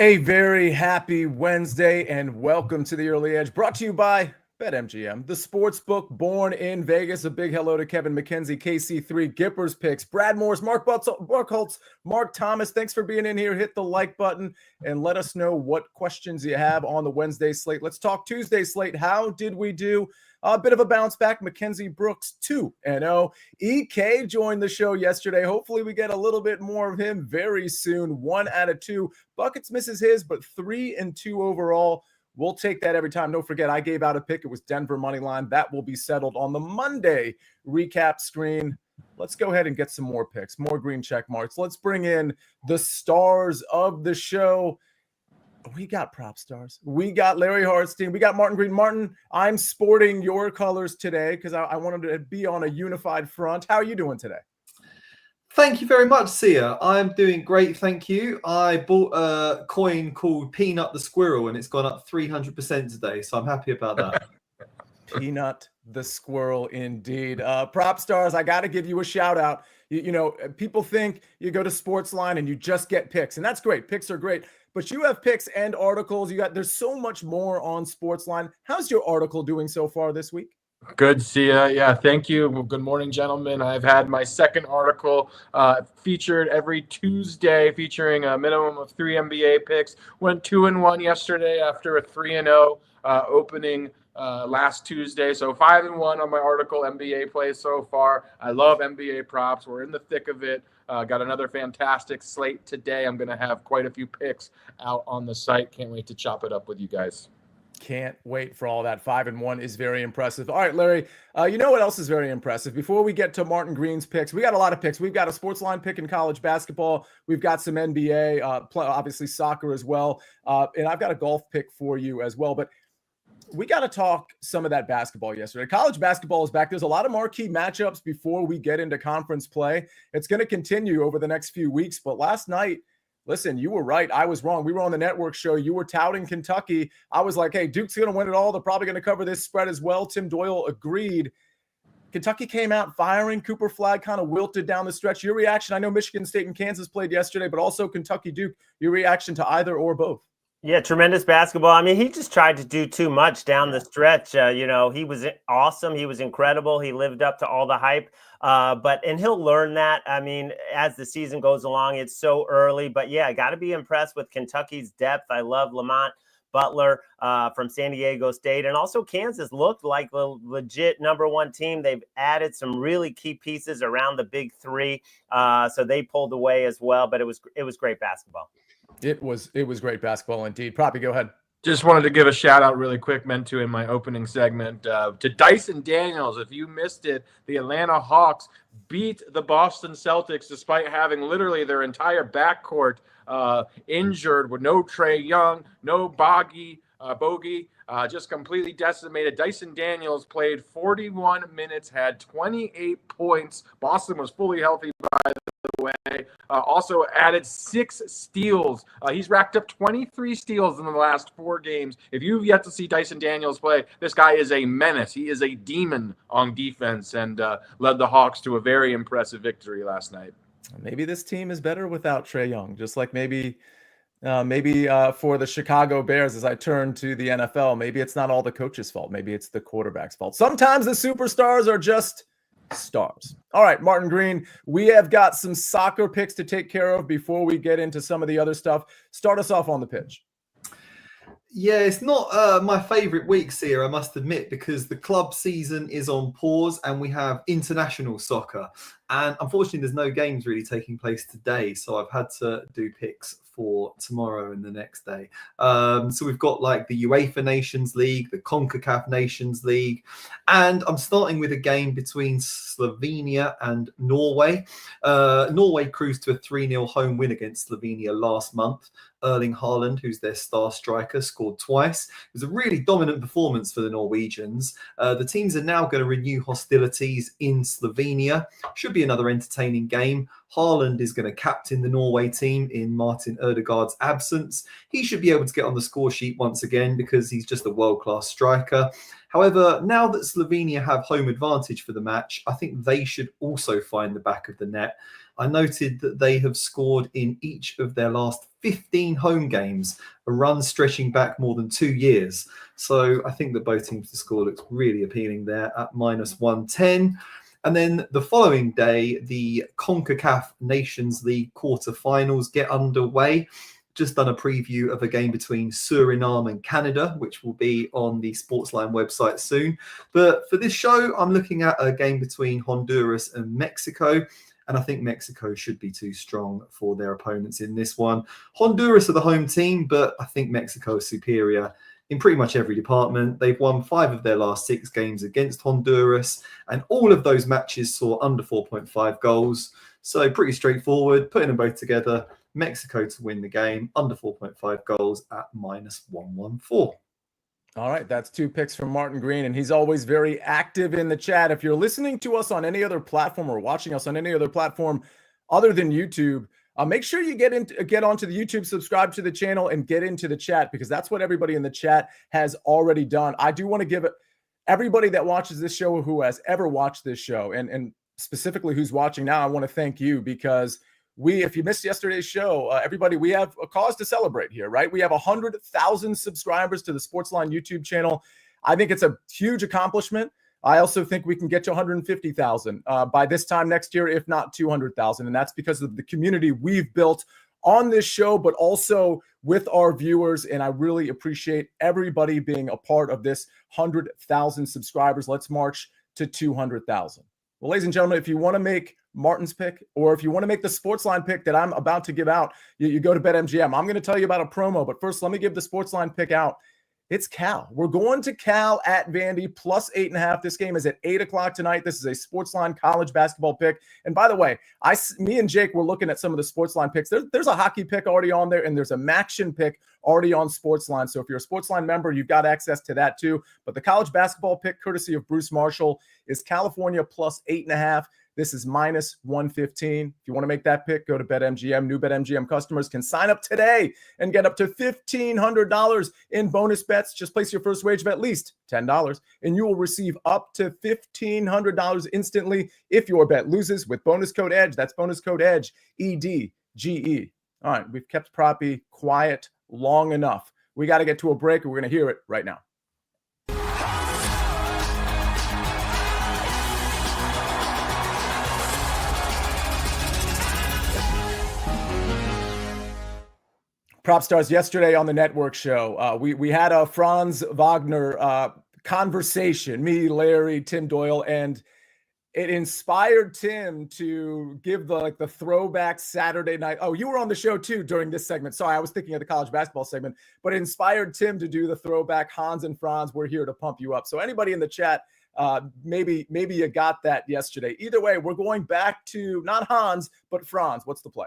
A very happy Wednesday and welcome to the Early Edge, brought to you by BetMGM, the sports book born in Vegas. A big hello to Kevin McKenzie, KC3, Gippers Picks, Brad Morris, Mark Holtz, Mark Thomas. Thanks for being in here. Hit the like button and let us know what questions you have on the Wednesday slate. Let's talk Tuesday slate. How did we do? A bit of a bounce back. Mackenzie Brooks 2-0. EK joined the show yesterday. Hopefully we get a little bit more of him very soon. 1 out of 2. Buckets misses his, but 3-2 overall. We'll take that every time. Don't forget, I gave out a pick. It was Denver money line. That will be settled on the Monday recap screen. Let's go ahead and get some more picks, more green check marks. Let's bring in the stars of the show. We got Propstarz. We got Larry Hartstein. We got Martin Green. Martin, I'm sporting your colors today because I wanted to be on a unified front. How are you doing today? Thank you very much, Sia. I'm doing great, thank you. I bought a coin called Peanut the Squirrel, and it's gone up 300% today, so I'm happy about that. Peanut the Squirrel, indeed. Propstarz, I got to give you a shout out. You know, people think you go to SportsLine and you just get picks, and that's great. Picks are great. But you have picks and articles. There's so much more on SportsLine. How's your article doing so far this week? Good, Sia. Yeah, thank you. Well, good morning, gentlemen. I've had my second article featured every Tuesday, featuring a minimum of 3 NBA picks. Went 2-1 yesterday after a 3-0 opening last Tuesday. So 5-1 on my article, NBA plays so far. I love NBA props. We're in the thick of it. Got another fantastic slate today. I'm going to have quite a few picks out on the site. Can't wait to chop it up with you guys. Can't wait for all that. 5-1 is very impressive. All right, Larry, you know what else is very impressive? Before we get to Martin Green's picks, we got a lot of picks. We've got a SportsLine pick in college basketball. We've got some NBA, obviously soccer as well. And I've got a golf pick for you as well. But we got to talk some of that basketball yesterday. College basketball is back. There's a lot of marquee matchups before we get into conference play. It's going to continue over the next few weeks. But last night, listen, you were right. I was wrong. We were on the network show. You were touting Kentucky. I was like, hey, Duke's going to win it all. They're probably going to cover this spread as well. Tim Doyle agreed. Kentucky came out firing. Cooper Flagg kind of wilted down the stretch. Your reaction? I know Michigan State and Kansas played yesterday, but also Kentucky Duke. Your reaction to either or both? Yeah, tremendous basketball. I mean, he just tried to do too much down the stretch. He was awesome. He was incredible. He lived up to all the hype. And he'll learn that. I mean, as the season goes along, it's so early. But yeah, I got to be impressed with Kentucky's depth. I love Lamont Butler from San Diego State. And also Kansas looked like the legit number one team. They've added some really key pieces around the big three. So they pulled away as well. But it was great basketball. It was great basketball indeed. Proppy, go ahead. Just wanted to give a shout out really quick, meant to in my opening segment, to Dyson Daniels. If you missed it, the Atlanta Hawks beat the Boston Celtics despite having literally their entire backcourt injured, with no Trae Young, no Bogey, just completely decimated. Dyson Daniels played 41 minutes, had 28 points. Boston was fully healthy, by the way. Also added 6 steals. He's racked up 23 steals in the last 4 games. If you've yet to see Dyson Daniels play, this guy is a menace. He is a demon on defense, and led the Hawks to a very impressive victory last night. Maybe this team is better without Trae Young, just like maybe for the Chicago Bears, as I turn to the NFL, maybe it's not all the coach's fault. Maybe it's the quarterback's fault. Sometimes the superstars are just stars. All right, Martin Green, we have got some soccer picks to take care of before we get into some of the other stuff. Start us off on the pitch. Yeah, it's not my favorite week, Sia, I must admit, because the club season is on pause and we have international soccer. And unfortunately, there's no games really taking place today. So I've had to do picks for tomorrow and the next day. So we've got like the UEFA Nations League, the CONCACAF Nations League. And I'm starting with a game between Slovenia and Norway. Norway cruised to a 3-0 home win against Slovenia last month. Erling Haaland, who's their star striker, scored twice. It was a really dominant performance for the Norwegians. The teams are now going to renew hostilities in Slovenia. Should be another entertaining game. Haaland is going to captain the Norway team in Martin Ødegaard's absence. He should be able to get on the score sheet once again because he's just a world-class striker. However, now that Slovenia have home advantage for the match, I think they should also find the back of the net. I noted that they have scored in each of their last 15 home games, a run stretching back more than 2 years. So I think that both teams to score looks really appealing there at -110. And then the following day, the CONCACAF Nations League quarterfinals get underway. Just done a preview of a game between Suriname and Canada, which will be on the SportsLine website soon. But for this show, I'm looking at a game between Honduras and Mexico. And I think Mexico should be too strong for their opponents in this one. Honduras are the home team, but I think Mexico is superior in pretty much every department. They've won 5 of their last 6 games against Honduras, and all of those matches saw under 4.5 goals. So pretty straightforward, putting them both together. Mexico to win the game, under 4.5 goals at -114. All right, that's 2 picks from Martin Green, and he's always very active in the chat. If you're listening to us on any other platform or watching us on any other platform other than YouTube, make sure you get onto the YouTube, subscribe to the channel, and get into the chat, because that's what everybody in the chat has already done. I do want to give everybody that watches this show, who has ever watched this show, and specifically who's watching now, I want to thank you, because if you missed yesterday's show, everybody, we have a cause to celebrate here, right? We have 100,000 subscribers to the SportsLine YouTube channel. I think it's a huge accomplishment. I also think we can get to 150,000 by this time next year, if not 200,000. And that's because of the community we've built on this show, but also with our viewers. And I really appreciate everybody being a part of this 100,000 subscribers. Let's march to 200,000. Well, ladies and gentlemen, if you want to make Martin's pick, or if you want to make the SportsLine pick that I'm about to give out, you go to BetMGM. I'm going to tell you about a promo, but first, let me give the SportsLine pick out. It's Cal. We're going to Cal at Vandy +8.5. This game is at 8 o'clock tonight. This is a SportsLine college basketball pick. And by the way, me and Jake were looking at some of the SportsLine picks. There's a hockey pick already on there, and there's a Maction pick already on SportsLine. So if you're a SportsLine member, you've got access to that too. But the college basketball pick, courtesy of Bruce Marshall, is California +8.5. This is -115. If you want to make that pick, go to BetMGM. New BetMGM customers can sign up today and get up to $1,500 in bonus bets. Just place your first wager of at least $10, and you will receive up to $1,500 instantly if your bet loses with bonus code EDGE. That's bonus code EDGE, EDGE. All right, we've kept Proppy quiet long enough. We got to get to a break, and we're going to hear it right now. Propstarz yesterday on the network show. We had a Franz Wagner conversation, me, Larry, Tim Doyle, and it inspired Tim to give the throwback Saturday night. Oh, you were on the show too during this segment. Sorry, I was thinking of the college basketball segment, but it inspired Tim to do the throwback Hans and Franz. We're here to pump you up. So anybody in the chat, maybe you got that yesterday. Either way, we're going back to not Hans, but Franz. What's the play?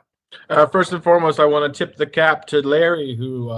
First and foremost, I want to tip the cap to Larry, who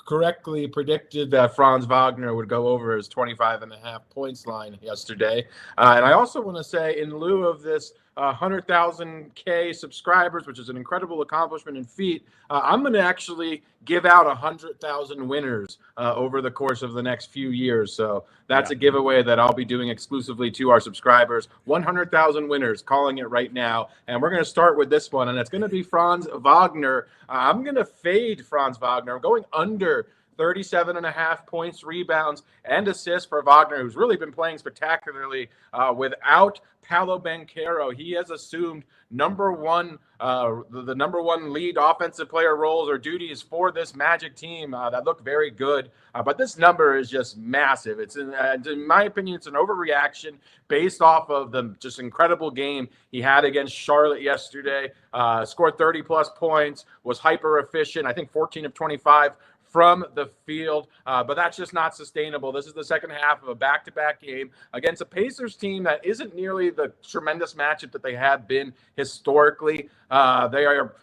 correctly predicted that Franz Wagner would go over his 25.5 points line yesterday. And I also want to say, in lieu of this 100,000K subscribers, which is an incredible accomplishment and feat, I'm going to actually give out 100,000 winners over the course of the next few years. So that's a giveaway that I'll be doing exclusively to our subscribers. 100,000 winners, calling it right now. And we're going to start with this one, and it's going to be Franz Wagner. I'm going to fade Franz Wagner. I'm going under 37.5 points, rebounds, and assists for Wagner, who's really been playing spectacularly without Paolo Banchero. He has assumed the number one lead offensive player roles or duties for this Magic team that look very good. But this number is just massive. It's in my opinion, it's an overreaction based off of the just incredible game he had against Charlotte yesterday. Scored 30+ points, was hyper efficient. I think 14 of 25 from the field, but that's just not sustainable. This is the second half of a back-to-back game against a Pacers team that isn't nearly the tremendous matchup that they have been historically. They are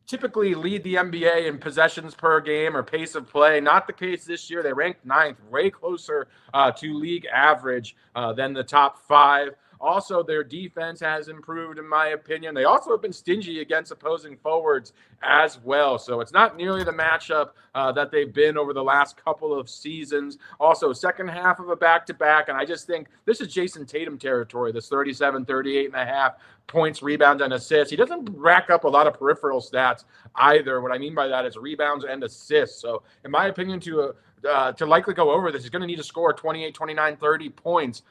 typically lead the NBA in possessions per game or pace of play. Not the case this year. They ranked 9th, way closer to league average than the top 5. Also, their defense has improved, in my opinion. They also have been stingy against opposing forwards as well. So it's not nearly the matchup that they've been over the last couple of seasons. Also, second half of a back-to-back, and I just think this is Jason Tatum territory, this 37, 38 and a half points, rebounds, and assists. He doesn't rack up a lot of peripheral stats either. What I mean by that is rebounds and assists. So in my opinion, to likely go over this, he's going to need to score 28, 29, 30 points,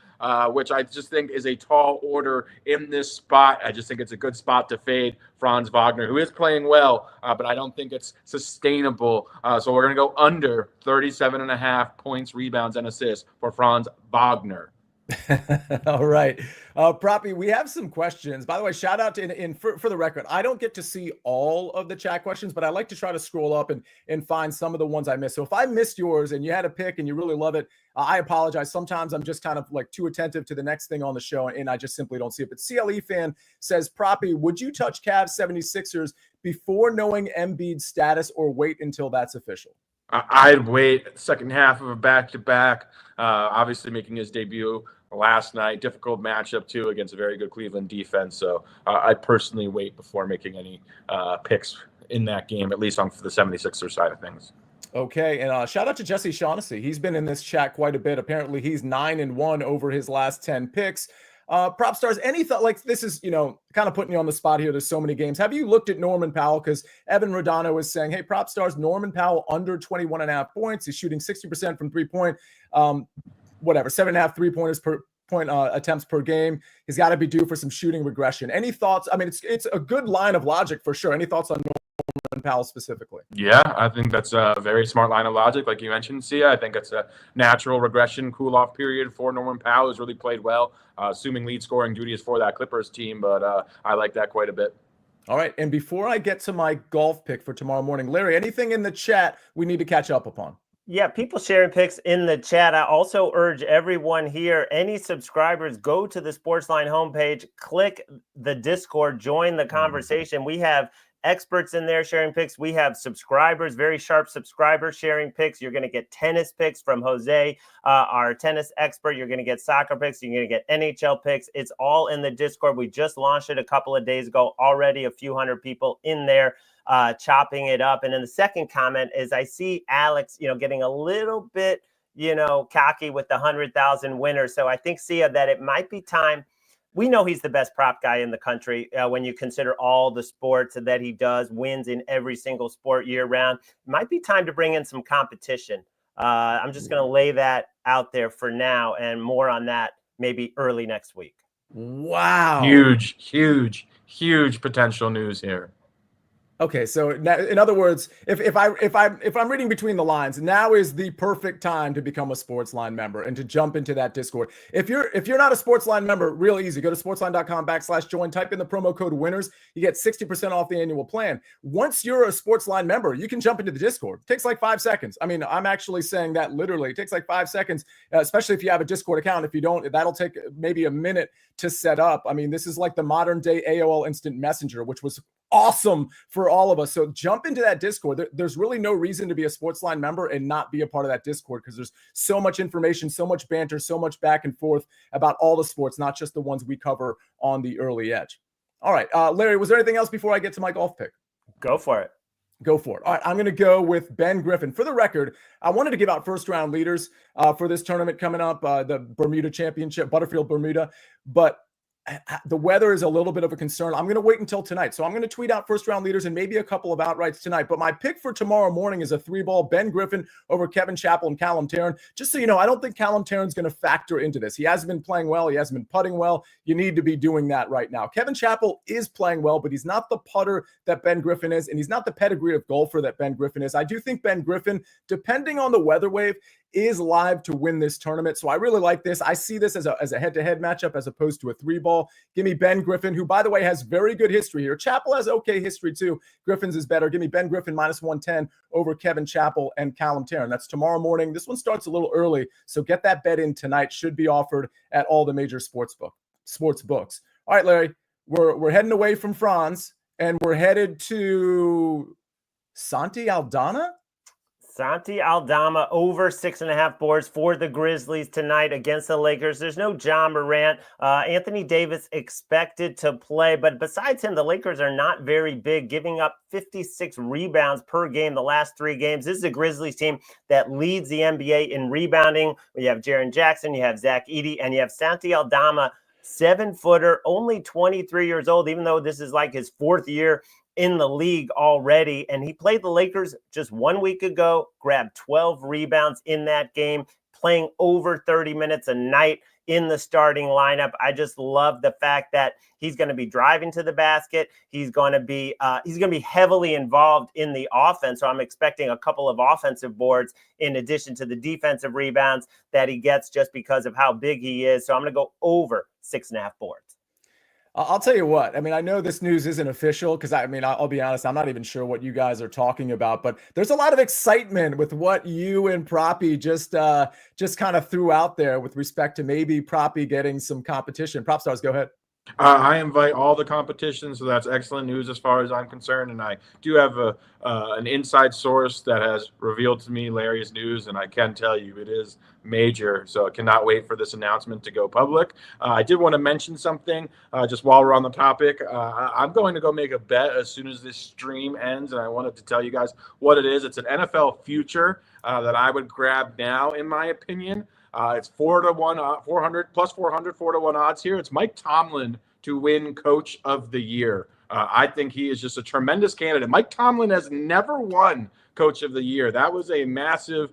which I just think is a tall order in this spot. I just think it's a good spot to fade Franz Wagner, who is playing well, but I don't think it's sustainable. So we're going to go under 37 and a half points, rebounds, and assists for Franz Wagner. All right. Proppy, we have some questions. By the way, shout out to, for the record, I don't get to see all of the chat questions, but I like to try to scroll up and find some of the ones I missed. So if I missed yours and you had a pick and you really love it, I apologize. Sometimes I'm just kind of like too attentive to the next thing on the show and I just simply don't see it. But CLE fan says, Proppy, would you touch Cavs 76ers before knowing Embiid's status or wait until that's official? I'd wait. Second half of a back-to-back, obviously making his debut last night. Difficult matchup, too, against a very good Cleveland defense. So I personally wait before making any picks in that game, at least on the 76ers side of things. Okay, and shout out to Jesse Shaughnessy. He's been in this chat quite a bit. Apparently, he's 9-1 over his last 10 picks. Propstarz, any thought, like this is, kind of putting you on the spot here. There's so many games. Have you looked at Norman Powell? Because Evan Rodano is saying, hey, Propstarz, Norman Powell under 21.5 points. He's shooting 60% from 3-point, 7.5 3-pointers per point attempts per game. He's got to be due for some shooting regression. Any thoughts? I mean, it's a good line of logic for sure. Any thoughts on Norman Powell specifically? Yeah, I think that's a very smart line of logic. Like you mentioned, Sia, I think it's a natural regression cool-off period for Norman Powell, who's really played well, assuming lead scoring duty is for that Clippers team, but I like that quite a bit. All right, and before I get to my golf pick for tomorrow morning, Larry, anything in the chat we need to catch up upon? Yeah, people sharing picks in the chat. I also urge everyone here, any subscribers, go to the SportsLine homepage, click the Discord, join the conversation. We have experts in there sharing picks. We have subscribers, very sharp subscribers sharing picks. You're going to get tennis picks from Jose, our tennis expert. You're going to get soccer picks. You're going to get NHL picks. It's all in the Discord. We just launched it a couple of days ago. Already a few hundred people in there chopping it up. And then the second comment is I see Alex, getting a little bit, cocky with the 100,000 winners. So I think, Sia, that it might be time. We know he's the best prop guy in the country when you consider all the sports that he does, wins in every single sport year round. It might be time to bring in some competition. I'm just going to lay that out there for now, and more on that maybe early next week. Wow. Huge potential news here. Okay, so in other words, if I'm reading between the lines, now is the perfect time to become a SportsLine member and to jump into that Discord. If you're not a SportsLine member, real easy. Go to sportsline.com/join, type in the promo code winners. You get 60% off the annual plan. Once you're a SportsLine member, you can jump into the Discord. It takes like 5 seconds. I mean, I'm actually saying that literally. It takes like 5 seconds, especially if you have a Discord account. If you don't, that'll take maybe a minute to set up. I mean, this is like the modern day AOL Instant Messenger, which was awesome for all of us. So jump into that Discord. There's really no reason to be a SportsLine member and not be a part of that Discord, because there's so much information, so much banter, so much back and forth about all the sports, not just the ones we cover on the early edge. All right, Larry, was there anything else before I get to my golf pick? Go for it. Go for it. All right, I'm going to go with Ben Griffin. For the record, I wanted to give out first-round leaders for this tournament coming up, the Bermuda Championship, Butterfield, Bermuda, but the weather is a little bit of a concern. I'm going to wait until tonight. So I'm going to tweet out first-round leaders and maybe a couple of outrights tonight. But my pick for tomorrow morning is a 3-ball Ben Griffin over Kevin Chappell and Callum Tarrant. Just so you know, I don't think Callum Tarrant's going to factor into this. He hasn't been playing well. He hasn't been putting well. You need to be doing that right now. Kevin Chappell is playing well, but he's not the putter that Ben Griffin is, and he's not the pedigree of golfer that Ben Griffin is. I do think Ben Griffin, depending on the weather wave, is live to win this tournament. So I really like this. I see this as a head-to-head matchup as opposed to a 3-ball. Give me Ben Griffin, who, by the way, has very good history here. Chappell has okay history, too. Griffin's is better. Give me Ben Griffin -110 over Kevin Chappell and Callum Tarrant. That's tomorrow morning. This one starts a little early, so get that bet in tonight. Should be offered at all the major sports books. All right, Larry, we're heading away from Franz, and we're headed to Santi Aldana? Santi Aldama over 6.5 boards for the Grizzlies tonight against the Lakers. There's no Ja Morant. Anthony Davis expected to play, but besides him, the Lakers are not very big, giving up 56 rebounds per game the last 3 games. This is a Grizzlies team that leads the NBA in rebounding. You have Jaren Jackson, you have Zach Edey, and you have Santi Aldama, 7-footer, only 23 years old, even though this is like his 4th year in the league already. And he played the Lakers just 1 week ago, grabbed 12 rebounds in that game, playing over 30 minutes a night in the starting lineup. I just love the fact that he's going to be driving to the basket. He's going to be heavily involved in the offense. So I'm expecting a couple of offensive boards in addition to the defensive rebounds that he gets just because of how big he is. So I'm going to go over 6.5 boards. I'll tell you what, I mean, I know this news isn't official because I'll be honest, I'm not even sure what you guys are talking about, but there's a lot of excitement with what you and Proppy just kind of threw out there with respect to maybe Proppy getting some competition. Propstars, go ahead. I invite all the competition, so that's excellent news as far as I'm concerned. And I do have an inside source that has revealed to me Larry's news, and I can tell you it is major. So I cannot wait for this announcement to go public. I did want to mention something just while we're on the topic. I'm going to go make a bet as soon as this stream ends, and I wanted to tell you guys what it is. It's an NFL future that I would grab now, in my opinion. It's 4-1, 400 plus 400, 4-1 odds here. It's Mike Tomlin to win Coach of the Year. I think he is just a tremendous candidate. Mike Tomlin has never won Coach of the Year. That was a massive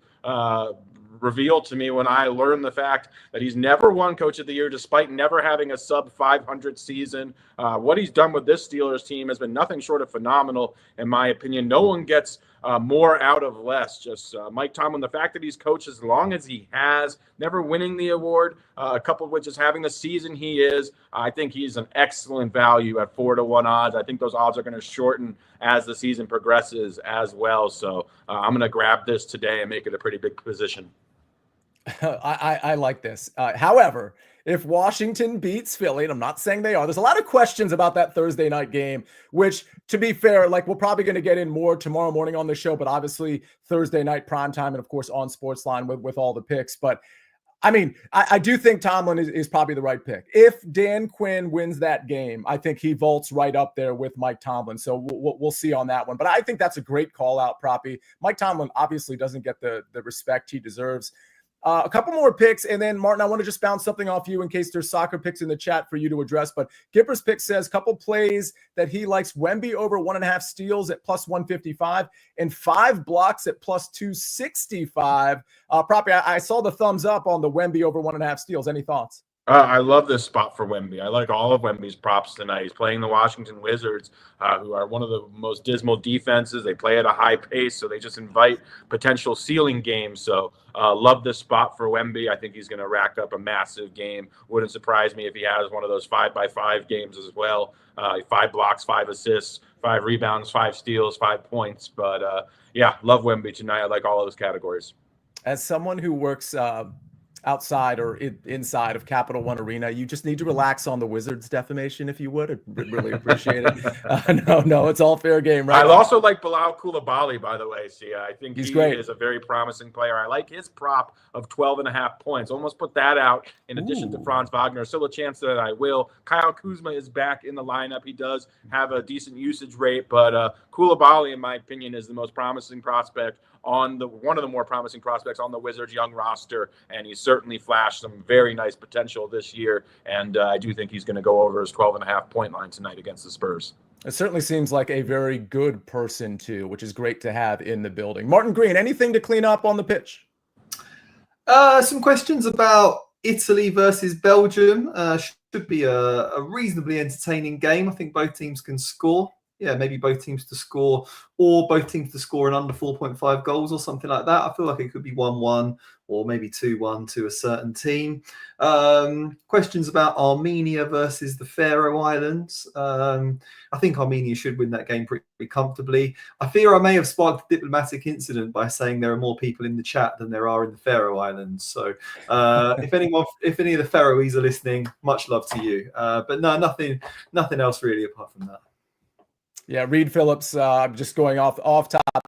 reveal to me when I learned the fact that he's never won Coach of the Year despite never having a sub 500 season. What he's done with this Steelers team has been nothing short of phenomenal, in my opinion. No one gets more out of less. Just Mike Tomlin, the fact that he's coached as long as he has, never winning the award, coupled with just having the season he is, I think he's an excellent value at 4-1 odds. I think those odds are going to shorten as the season progresses as well. So I'm going to grab this today and make it a pretty big position. I like this. However, if Washington beats Philly, and I'm not saying they are, there's a lot of questions about that Thursday night game, which, to be fair, like we're probably going to get in more tomorrow morning on the show, but obviously Thursday night primetime and, of course, on SportsLine with all the picks. But, I mean, I do think Tomlin is probably the right pick. If Dan Quinn wins that game, I think he vaults right up there with Mike Tomlin. So we'll see on that one. But I think that's a great call-out, Proppy. Mike Tomlin obviously doesn't get the respect he deserves. A couple more picks, and then, Martin, I want to just bounce something off you in case there's soccer picks in the chat for you to address. But Gipper's pick says couple plays that he likes: Wemby over 1.5 steals at plus 155 and 5 blocks at plus 265. Proppy, I saw the thumbs up on the Wemby over 1.5 steals. Any thoughts? I love this spot for Wemby. I like all of Wemby's props tonight. He's playing the Washington Wizards, who are one of the most dismal defenses. They play at a high pace, so they just invite potential ceiling games. So love this spot for Wemby. I think he's going to rack up a massive game. Wouldn't surprise me if he has one of those 5x5 games as well. 5 blocks, 5 assists, 5 rebounds, 5 steals, 5 points. But yeah, love Wemby tonight. I like all of those categories. As someone who works outside or inside of Capital One Arena, you just need to relax on the Wizards defamation, if you would. I'd really appreciate it. No, it's all fair game, right? I also like Bilal Coulibaly, by the way, Sia. I think he's he great. Is a very promising player. I like his prop of 12.5 points. Almost put that out in addition to Franz Wagner. Still a chance that I will. Kyle Kuzma is back in the lineup. He does have a decent usage rate, but Coulibaly, in my opinion, is the most promising prospect on one of the more promising prospects on the Wizards' young roster, and he's certainly flashed some very nice potential this year, and I do think he's going to go over his 12.5 point line tonight against the Spurs. It certainly seems like a very good person, too, which is great to have in the building. Martin Green, anything to clean up on the pitch? Some questions about Italy versus Belgium. Should be a reasonably entertaining game. I think both teams can score. Yeah, maybe both teams to score, or both teams to score in under 4.5 goals or something like that. I feel like it could be 1-1 or maybe 2-1 to a certain team. Questions about Armenia versus the Faroe Islands. I think Armenia should win that game pretty comfortably. I fear I may have sparked a diplomatic incident by saying there are more people in the chat than there are in the Faroe Islands. So if any of the Faroese are listening, much love to you. But no, nothing else really apart from that. Yeah, Reed Phillips, just going off top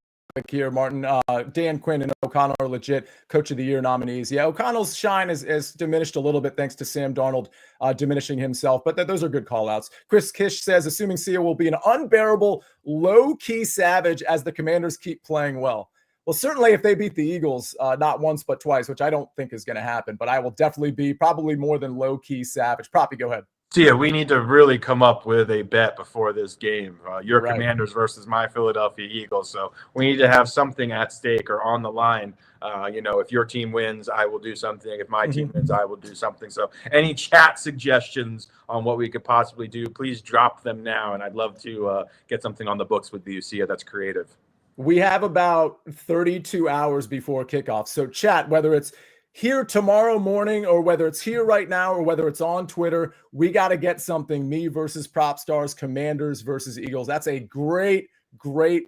here, Martin. Dan Quinn and O'Connell are legit Coach of the Year nominees. Yeah, O'Connell's shine is diminished a little bit thanks to Sam Darnold diminishing himself, but those are good call-outs. Chris Kish says, assuming Sia will be an unbearable, low-key savage as the Commanders keep playing well. Well, certainly if they beat the Eagles, not once but twice, which I don't think is going to happen, but I will definitely be probably more than low-key savage. Proppy, go ahead. So yeah, we need to really come up with a bet before this game. Your Right. Commanders versus my Philadelphia Eagles. So we need to have something at stake or on the line. If your team wins, I will do something. If my team wins, I will do something. So any chat suggestions on what we could possibly do, please drop them now. And I'd love to get something on the books with you, Sia, that's creative. We have about 32 hours before kickoff. So chat, whether it's here tomorrow morning or whether it's here right now or whether it's on Twitter, we got to get something. Me versus Propstarz, Commanders versus Eagles. That's a great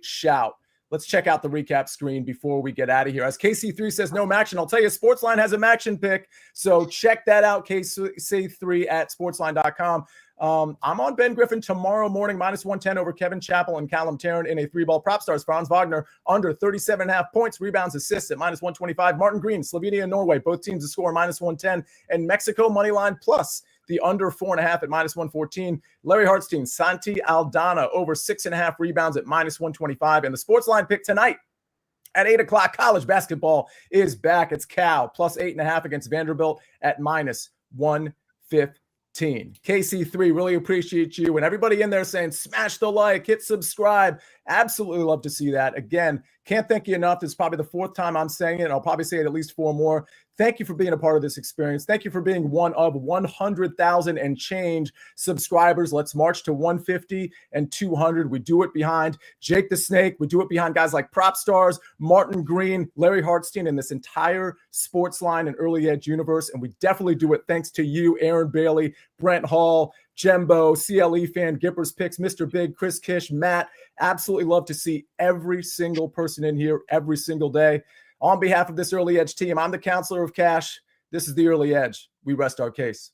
shout. Let's check out the recap screen before we get out of here. As KC3 says, no Maction. I'll tell you, SportsLine has a Maction pick. So check that out, KC3 at sportsline.com. I'm on Ben Griffin tomorrow morning, -110 over Kevin Chappell and Callum Tarrant in a 3-ball. Propstars, Franz Wagner under 37.5 points, rebounds, assists at -125. Martin Green, Slovenia and Norway, both teams to score -110. And Mexico moneyline plus the under 4.5 at -114. Larry Hartstein, Santi Aldana over 6.5 rebounds at -125. And the SportsLine pick tonight at 8 o'clock, college basketball is back. It's Cal plus 8.5 against Vanderbilt at -115. KC3, really appreciate you and everybody in there saying smash the like, hit subscribe. Absolutely love to see that. Again, can't thank you enough. This is probably the 4th time I'm saying it, and I'll probably say it at least 4 more. Thank you for being a part of this experience. Thank you for being one of 100,000 and change subscribers. Let's march to 150 and 200. We do it behind Jake the Snake. We do it behind guys like Propstars, Martin Green, Larry Hartstein, and this entire SportsLine and Early Edge universe. And we definitely do it thanks to you, Aaron Bailey, Brent Hall, Jembo, CLE fan, Gippers Picks, Mr. Big, Chris Kish, Matt. Absolutely love to see every single person in here every single day. On behalf of this Early Edge team, I'm the Counselor of Cash. This is the Early Edge. We rest our case.